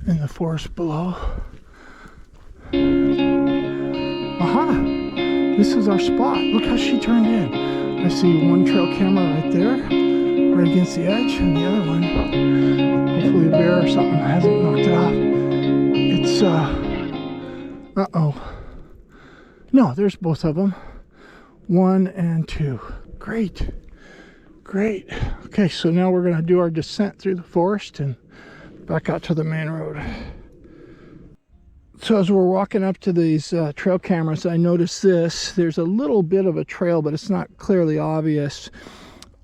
in the forest below. Aha! This is our spot. Look how she turned in. I see one trail camera right there, right against the edge, and the other one, hopefully a bear or something hasn't knocked it off. It's, uh-oh. No, there's both of them. 1 and 2. Great. Great. Okay, so now we're going to do our descent through the forest and back out to the main road. So as we're walking up to these trail cameras, I noticed this. There's a little bit of a trail, but it's not clearly obvious.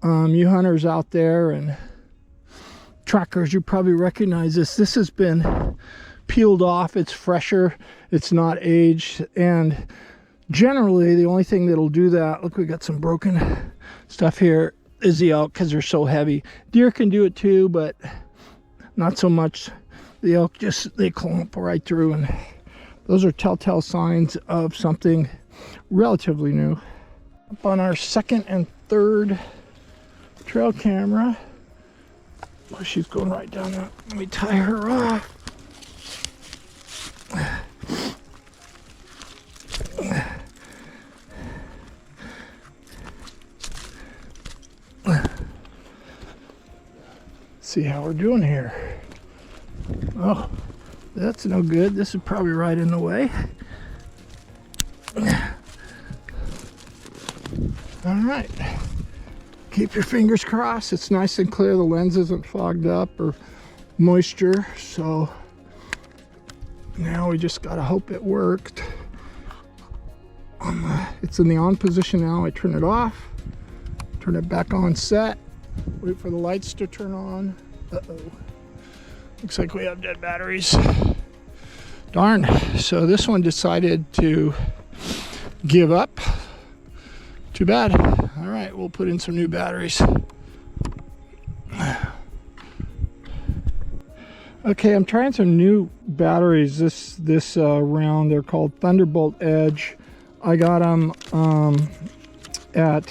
You hunters out there and trackers, you probably recognize this. This has been peeled off. It's fresher. It's not aged. And generally, the only thing that'll do that, look, we got some broken stuff here, is the elk, because they're so heavy. Deer can do it too, but not so much. The elk just, they clump right through, and those are telltale signs of something relatively new. Up on our second and third trail camera. Oh, she's going right down there. Let me tie her off. See how we're doing here. Oh, that's no good. This is probably right in the way. All right. Keep your fingers crossed. It's nice and clear. The lens isn't fogged up or moisture. So now we just gotta hope it worked. It's in the on position now. I turn it off, turn it back on set, wait for the lights to turn on. Uh-oh. Looks like we have dead batteries. Darn. So this one decided to give up. Too bad. All right, we'll put in some new batteries. Okay, I'm trying some new batteries this round. They're called Thunderbolt Edge. I got them at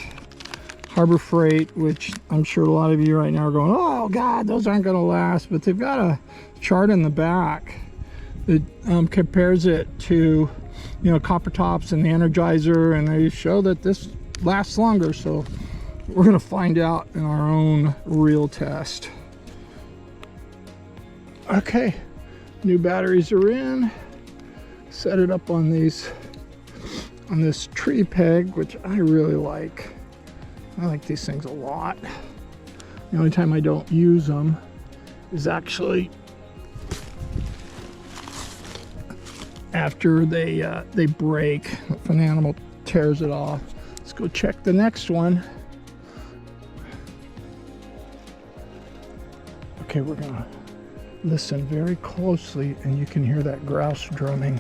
Harbor Freight, which I'm sure a lot of you right now are going, oh God, those aren't going to last. But they've got a chart in the back that compares it to, you know, copper tops and the Energizer, and they show that this lasts longer. So we're going to find out in our own real test. Okay, new batteries are in. Set it up on these, on this tree peg, which I really like. I like these things a lot. The only time I don't use them is actually after they break, if an animal tears it off. Let's go check the next one. Okay, we're gonna listen very closely, and you can hear that grouse drumming.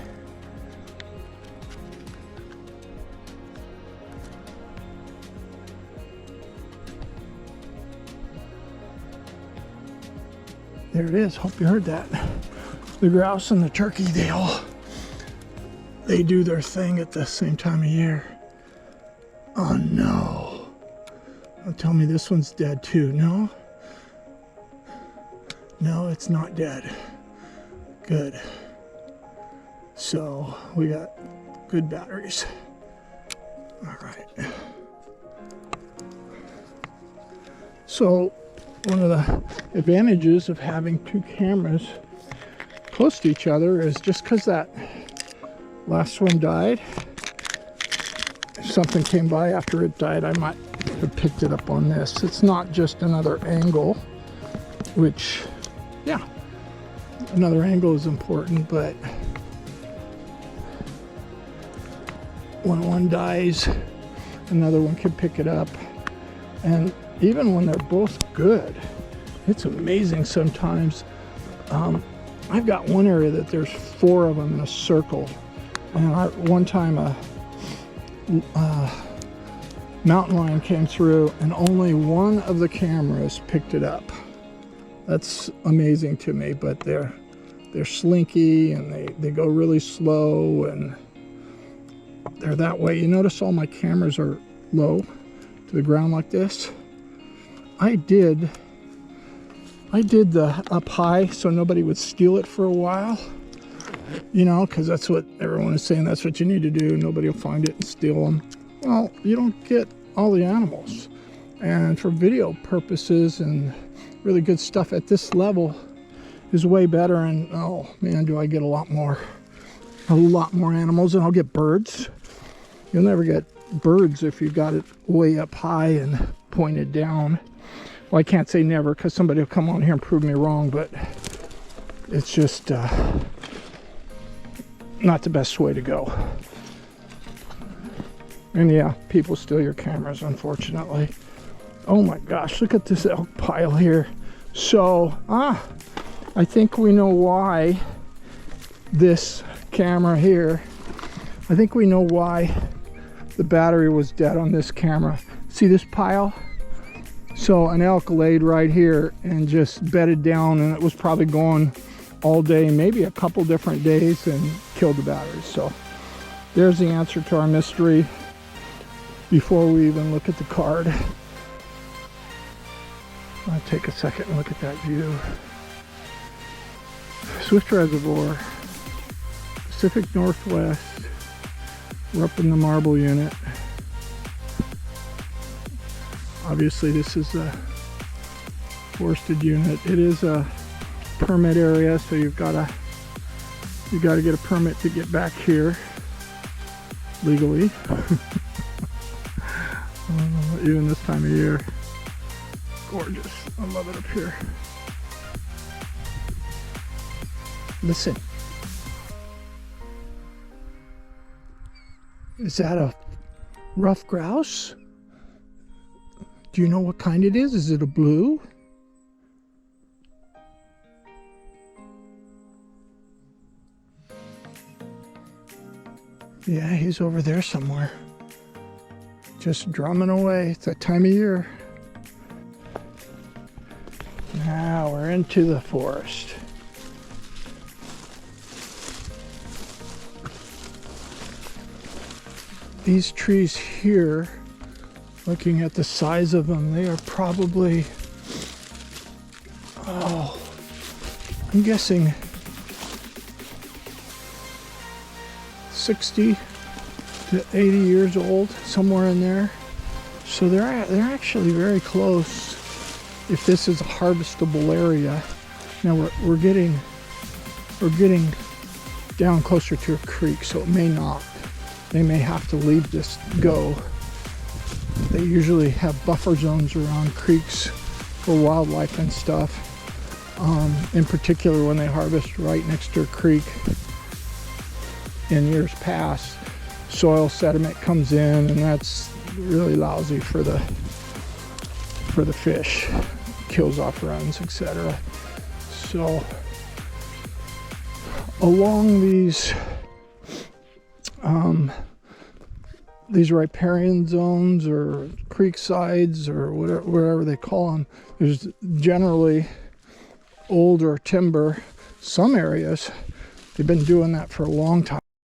There it is. Hope you heard that. The grouse and the turkey, they do their thing at the same time of year. Oh no. Don't tell me this one's dead too. No? No, it's not dead. Good. So we got good batteries. All right. So one of the advantages of having two cameras close to each other is just because that last one died, if something came by after it died, I might have picked it up on this. It's not just another angle, which, yeah, another angle is important, but when one dies, another one can pick it up. And even when they're both good, it's amazing sometimes. I've got one area that there's 4 of them in a circle, and one time a mountain lion came through and only one of the cameras picked it up. That's amazing to me, but they're slinky and they go really slow, and they're that way. You notice all my cameras are low to the ground like this. I did I did the up high so nobody would steal it for a while, you know, because that's what everyone is saying. That's what you need to do. Nobody will find it and steal them. Well, you don't get all the animals. And for video purposes and really good stuff at this level is way better. And oh man, do I get a lot more animals. And I'll get birds. You'll never get birds if you got it way up high and pointed down. Well, I can't say never because somebody will come on here and prove me wrong, but it's just not the best way to go. And yeah, people steal your cameras, unfortunately. Oh my gosh, look at this elk pile here. So, I think we know why this camera here, I think we know why the battery was dead on this camera. See this pile? So an elk laid right here and just bedded down, and it was probably going all day, maybe a couple different days, and killed the battery. So there's the answer to our mystery before we even look at the card. I'll take a second and look at that view. Swift Reservoir, Pacific Northwest. We're up in the Marble Unit. Obviously this is a forested unit. It is a permit area, so you gotta get a permit to get back here legally. Even this time of year. Gorgeous. I love it up here. Listen. Is that a rough grouse? Do you know what kind it is? Is it a blue? Yeah, he's over there somewhere. Just drumming away. It's that time of year. Now we're into the forest. These trees here, looking at the size of them, they are probably, oh, I'm guessing 60 to 80 years old, somewhere in there. So they're actually very close. If this is a harvestable area, now we're getting down closer to a creek, so it may not. They may have to leave this go. They usually have buffer zones around creeks for wildlife and stuff. In particular, when they harvest right next to a creek. In years past, soil sediment comes in, and that's really lousy for the fish. Kills off runs, etc. So along these riparian zones or creek sides or whatever they call them, there's generally older timber. Some areas, they've been doing that for a long time.